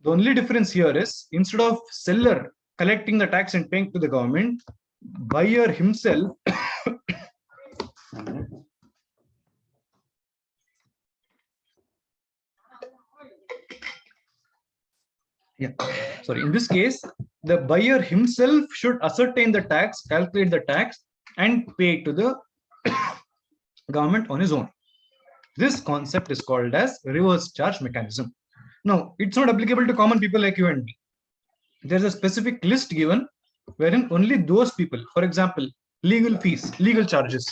The only difference here is, instead of seller collecting the tax and paying to the government, buyer himself in this case, the buyer himself should ascertain the tax, calculate the tax, and pay to the government on his own. This concept is called as reverse charge mechanism. Now, it's not applicable to common people like you and me. There's a specific list given wherein only those people, for example, legal fees, legal charges.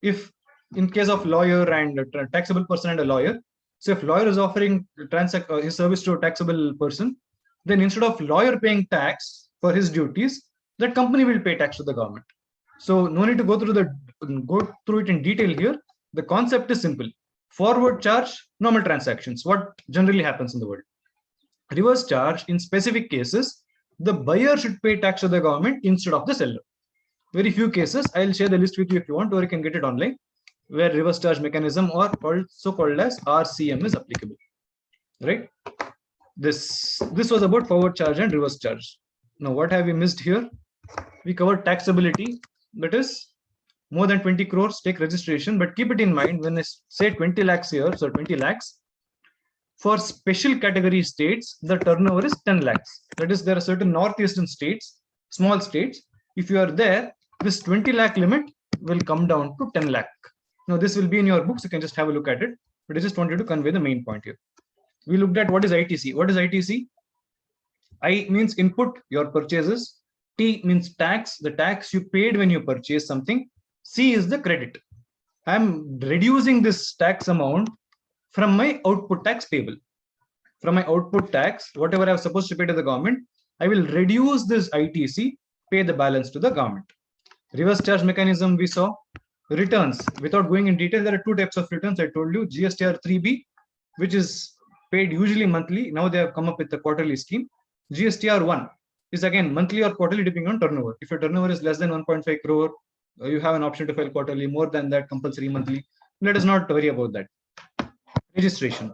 If in case of lawyer and a taxable person and a lawyer, so if lawyer is offering his service to a taxable person, then instead of lawyer paying tax for his duties, that company will pay tax to the government. So no need to go through it in detail here. The concept is simple. Forward charge, normal transactions, what generally happens in the world. Reverse charge, in specific cases, the buyer should pay tax to the government instead of the seller. Very few cases. I'll share the list with you if you want, or you can get it online, where reverse charge mechanism, or also called as RCM, is applicable. Right? This was about forward charge and reverse charge. Now, what have we missed here? We covered taxability, that is more than 20 crores take registration, but keep it in mind when I say 20 lakhs here, so 20 lakhs. For special category states, the turnover is 10 lakhs. That is, there are certain northeastern states, small states. If you are there, this 20 lakh limit will come down to 10 lakh. Now, this will be in your books. You can just have a look at it. But I just wanted to convey the main point here. We looked at what is ITC. What is ITC? I means input, your purchases. T means tax, the tax you paid when you purchase something. C is the credit. I'm reducing this tax amount from my output tax payable. From my output tax, whatever I was supposed to pay to the government, I will reduce this ITC, pay the balance to the government. Reverse charge mechanism we saw. Returns, without going in detail, there are two types of returns. I told you, GSTR 3B, which is paid usually monthly. Now they have come up with a quarterly scheme. GSTR 1 is again monthly or quarterly depending on turnover. If your turnover is less than 1.5 crore, you have an option to file quarterly. More than that, compulsory monthly. Let us not worry about that. Registration.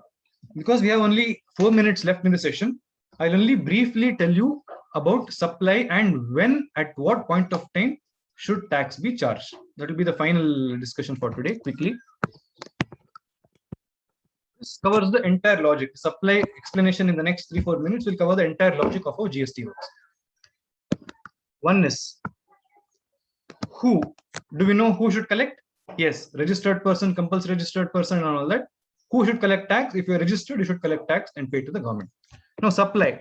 Because we have only 4 minutes left in the session, I'll only briefly tell you about supply and when, at what point of time should tax be charged. That will be the final discussion for today, quickly. This covers the entire logic. Supply explanation in the next 3-4 minutes will cover the entire logic of how GST works. One is, who? Do we know who should collect? Yes, registered person, compulsory registered person, and all that. Who should collect tax? If you are registered, you should collect tax and pay to the government. Now, supply.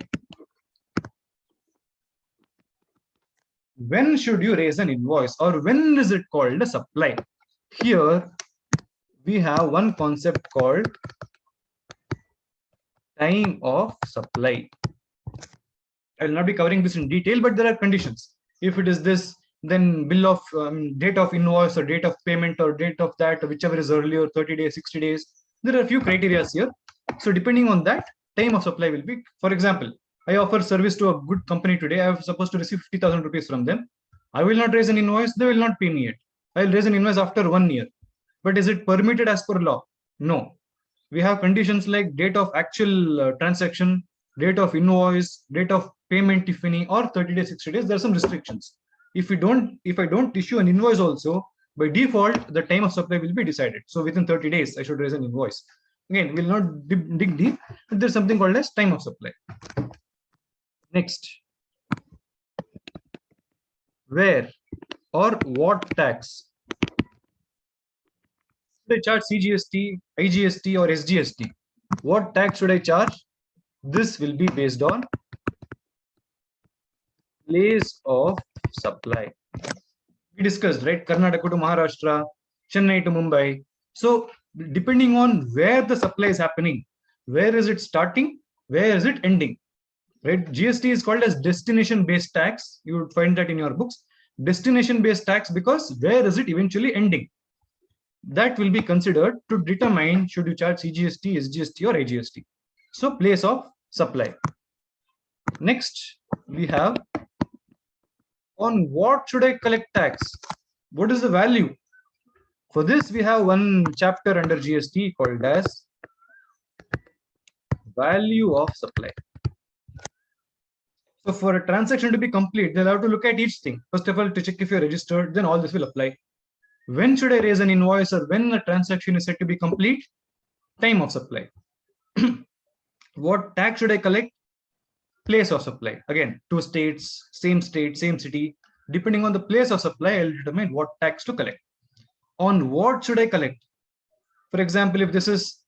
When should you raise an invoice, or when is it called a supply? Here we have one concept called time of supply. I will not be covering this in detail, but there are conditions. If it is this, then bill of date of invoice or date of payment or date of that, whichever is earlier, 30 days, 60 days. There are a few criteria here. So depending on that, time of supply will be, for example, I offer service to a good company today. I am supposed to receive 50,000 rupees from them. I will not raise an invoice. They will not pay me yet. I will raise an invoice after 1 year. But is it permitted as per law? No. We have conditions like date of actual transaction, date of invoice, date of payment, if any, or 30 days, 60 days. There are some restrictions. If I don't issue an invoice also, by default, the time of supply will be decided. So within 30 days, I should raise an invoice. Again, we'll not dig deep, but there's something called as time of supply. Next, where or what tax? Should I charge CGST, IGST, or SGST? What tax should I charge? This will be based on place of supply. We discussed, right? Karnataka to Maharashtra, Chennai to Mumbai. So depending on where the supply is happening, where is it starting, where is it ending, right? GST is called as destination based tax. You would find that in your books. Destination based tax, because where is it eventually ending? That will be considered to determine should you charge CGST, SGST or IGST. So place of supply. Next, we have on what should I collect tax? What is the value? For this, we have one chapter under GST called as value of supply. So for a transaction to be complete, they'll have to look at each thing. First of all, to check if you're registered, then all this will apply. When should I raise an invoice, or when a transaction is said to be complete? Time of supply. What tax should I collect? Place of supply. Again, two states, same city. Depending on the place of supply, I'll determine what tax to collect. On what should I collect? For example, if this is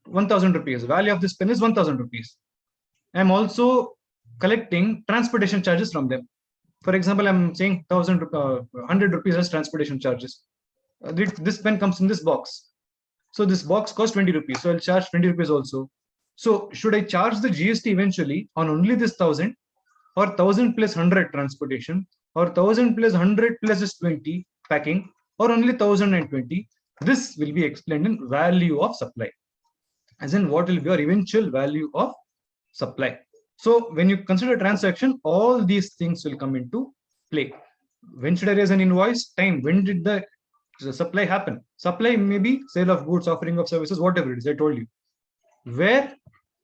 1,000 rupees, value of this pen is 1,000 rupees. I'm also collecting transportation charges from them. For example, I'm saying 100 rupees as transportation charges. This pen comes in this box. So this box costs 20 rupees. So I'll charge 20 rupees also. So should I charge the GST eventually on only this 1,000, or 1,000 plus 100 transportation, or 1,000 plus 100 plus is 20 packing, or only 1,020? This will be explained in value of supply, as in what will be your eventual value of supply. So when you consider transaction, all these things will come into play. When should I raise an invoice? Time. When did the supply happen? Supply may be sale of goods, offering of services, whatever it is, I told you. Where?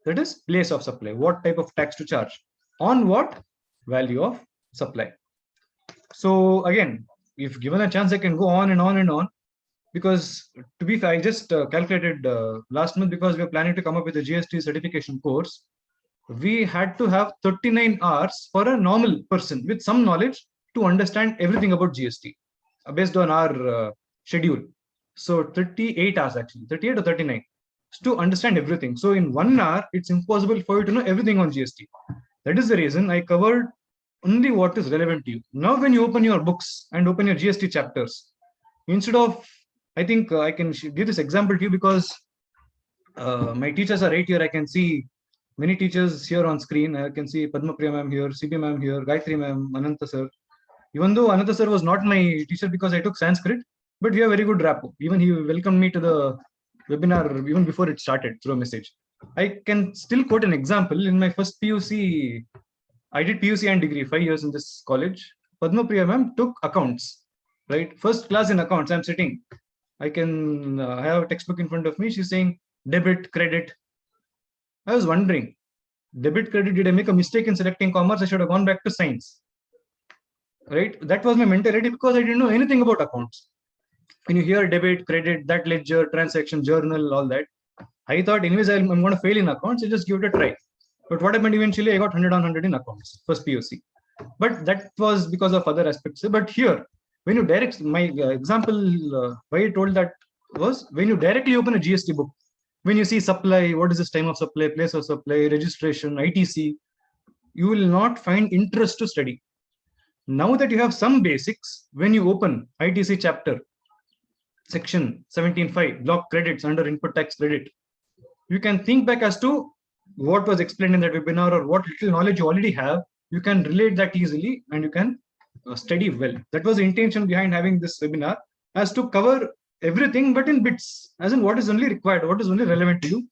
That is place of supply. What type of tax to charge? On what? Value of supply. So again, if given a chance, I can go on and on and on, because to be fair, I just calculated last month, because we are planning to come up with a GST certification course. We had to have 39 hours for a normal person with some knowledge to understand everything about GST based on our schedule. So 38 hours actually, 38 or 39 to understand everything. So in 1 hour, it's impossible for you to know everything on GST. That is the reason I covered only what is relevant to you. Now, when you open your books and open your GST chapters, instead of, I think I can give this example to you, because my teachers are right here. I can see many teachers here on screen. I can see Padma Priya ma'am here, CB ma'am here, Gayatri ma'am, Ananta sir. Even though Ananta sir was not my teacher because I took Sanskrit, but we have very good rapport. Even he welcomed me to the webinar even before it started through a message. I can still quote an example. In my first PUC, I did PUC and degree, 5 years in this college. Padma Priya ma'am took accounts, right? First class in accounts. I'm sitting. I can have a textbook in front of me. She's saying debit, credit. I was wondering, debit, credit, did I make a mistake in selecting commerce? I should have gone back to science, right? That was my mentality, because I didn't know anything about accounts. When you hear debit, credit, that ledger, transaction, journal, all that, I thought anyways I'm going to fail in accounts, so just give it a try. But what happened eventually, I got 100 on 100 in accounts, first POC. But that was because of other aspects. But here, when you direct, my example, why I told that was, when you directly open a GST book, when you see supply, what is this time of supply, place of supply, registration, ITC, you will not find interest to study. Now that you have some basics, when you open ITC chapter, section 17.5, block credits under input tax credit, you can think back as to what was explained in that webinar, or what little knowledge you already have. You can relate that easily and you can study well. That was the intention behind having this webinar, as to cover everything, but in bits, as in what is only required, what is only relevant to you.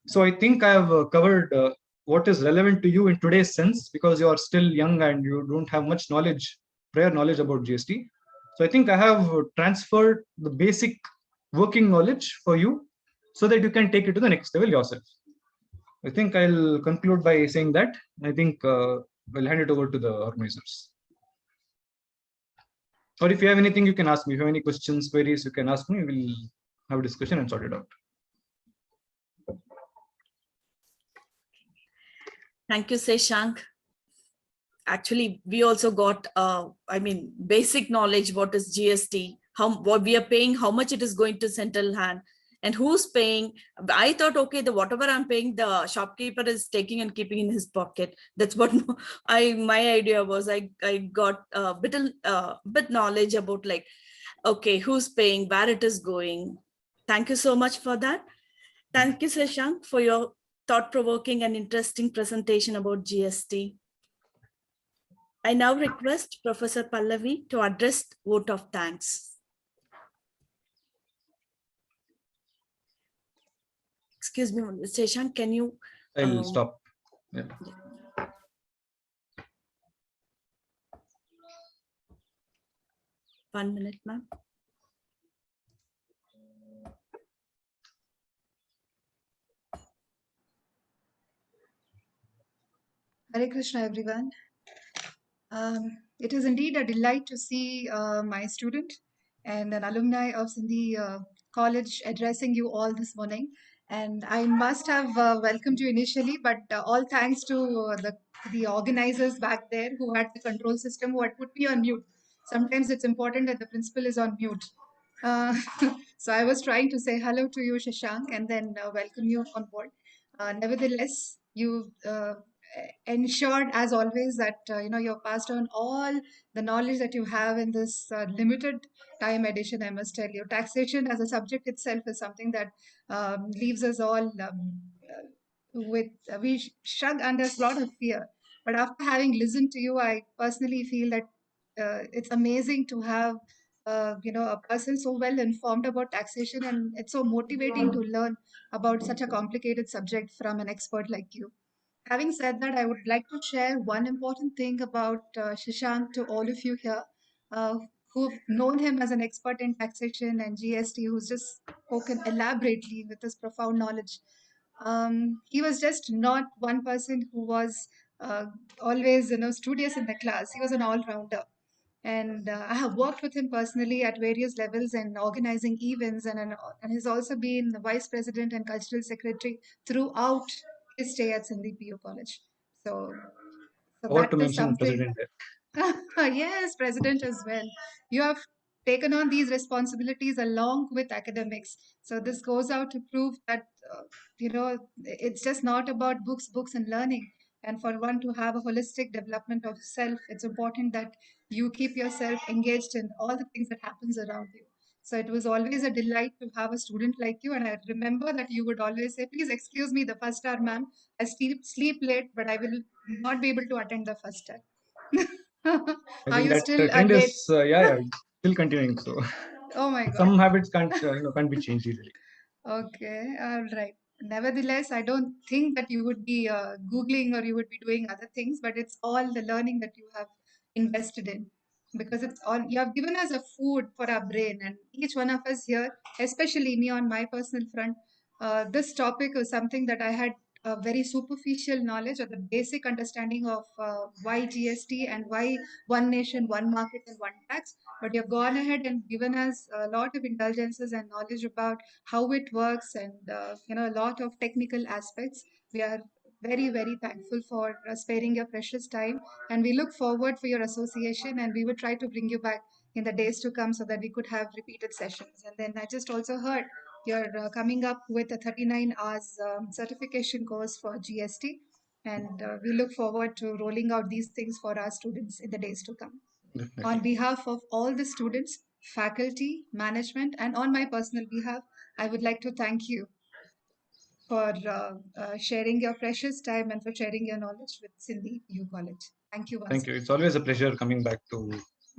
So I think I have covered what is relevant to you in today's sense, because you are still young and you don't have much knowledge, prior knowledge about GST. So I think I have transferred the basic working knowledge for you, so that you can take it to the next level yourself. I think I'll conclude by saying that. I think I'll hand it over to the organizers. Or if you have anything, you can ask me. If you have any questions, queries, you can ask me. We'll have a discussion and sort it out. Thank you, Seshank. Actually, we also got, basic knowledge what is GST, what we are paying, how much it is going to central hand, And who's paying? I thought, okay, the whatever I'm paying, the shopkeeper is taking and keeping in his pocket. That's what my idea was. I got a bit knowledge about, like, okay, who's paying, where it is going. Thank you so much for that. Thank you, Shashank, for your thought-provoking and interesting presentation about GST. I now request Professor Pallavi to address vote of thanks. Excuse me, Shashank, can you? I'll stop. Yeah. One minute, ma'am. Hare Krishna, everyone. It is indeed a delight to see my student and an alumni of Sindhi College addressing you all this morning. And I must have welcomed you initially, but all thanks to the organizers back there who had the control system, who had put me on mute. Sometimes it's important that the principal is on mute. So I was trying to say hello to you, Shashank, and then welcome you on board. Nevertheless, you ensured, as always, that you've passed on all the knowledge that you have in this limited time edition. I must tell you, taxation as a subject itself is something that leaves us all with we shrug under a lot of fear. But after having listened to you, I personally feel that it's amazing to have a person so well informed about taxation, and it's so motivating to learn about such a complicated subject from an expert like you. Having said that, I would like to share one important thing about Shashank to all of you here uh, who've known him as an expert in taxation and GST, who's just spoken elaborately with his profound knowledge. He was just not one person who was uh, always, studious in the class. He was an all-rounder. And I have worked with him personally at various levels and organizing events, and he's also been the vice president and cultural secretary throughout his stay at Sindhi PU College. So, so Forgot that to is mention something. president there. Yes, president as well. You have taken on these responsibilities along with academics. So this goes out to prove that it's just not about books, and learning. And for one to have a holistic development of self, it's important that you keep yourself engaged in all the things that happens around you. So it was always a delight to have a student like you. And I remember that you would always say, "Please excuse me, the first hour, ma'am. I sleep late, but I will not be able to attend the first hour." I Are think you that still trend late? is still continuing. So Oh my God. some habits can't be changed easily. Okay, all right. Nevertheless, I don't think that you would be Googling or you would be doing other things, but it's all the learning that you have invested in, because it's all you have given us a food for our brain. And each one of us here, especially me on my personal front, this topic was something that I had a very superficial knowledge or the basic understanding of why GST and why one nation, one market, and one tax. But you've gone ahead and given us a lot of indulgences and knowledge about how it works, and a lot of technical aspects. We are very, very thankful for sparing your precious time, and we look forward for your association, and we will try to bring you back in the days to come so that we could have repeated sessions. And then I just also heard you're coming up with a 39 hours certification course for GST, and we look forward to rolling out these things for our students in the days to come. Definitely. On behalf of all the students, faculty, management, and on my personal behalf, I would like to thank you for sharing your precious time and for sharing your knowledge with Sindhi U College. Thank you once Thank you. It's always a pleasure coming back to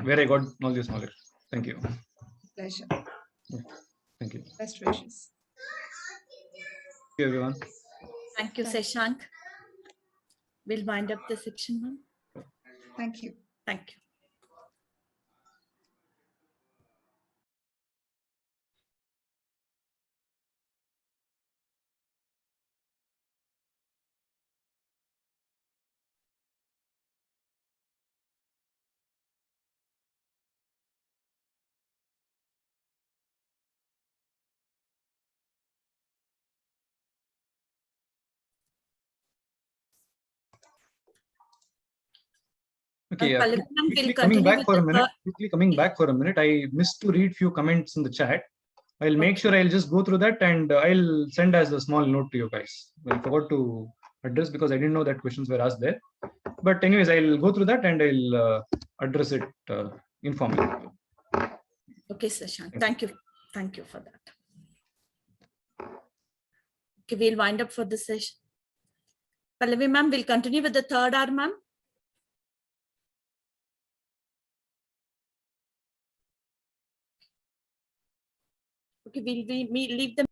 where I got all this knowledge. Thank you. again. Pleasure. Thank you. Best wishes. Thank you, everyone. Thank you, Shashank. We'll wind up the section, ma'am. Thank you. Thank you. Okay, Pallavi, quickly we'll coming continue back with for a the minute. Quickly coming back for a minute. I missed to read few comments in the chat. I'll make sure I'll just go through that and I'll send as a small note to you guys. I forgot to address because I didn't know that questions were asked there. But anyways, I'll go through that and I'll address it informally. Okay, Shashank. Thank you. Thank you for that. Okay, we'll wind up for this session. Pallavi ma'am, we'll continue with the third hour, ma'am. Okay, we'll leave them.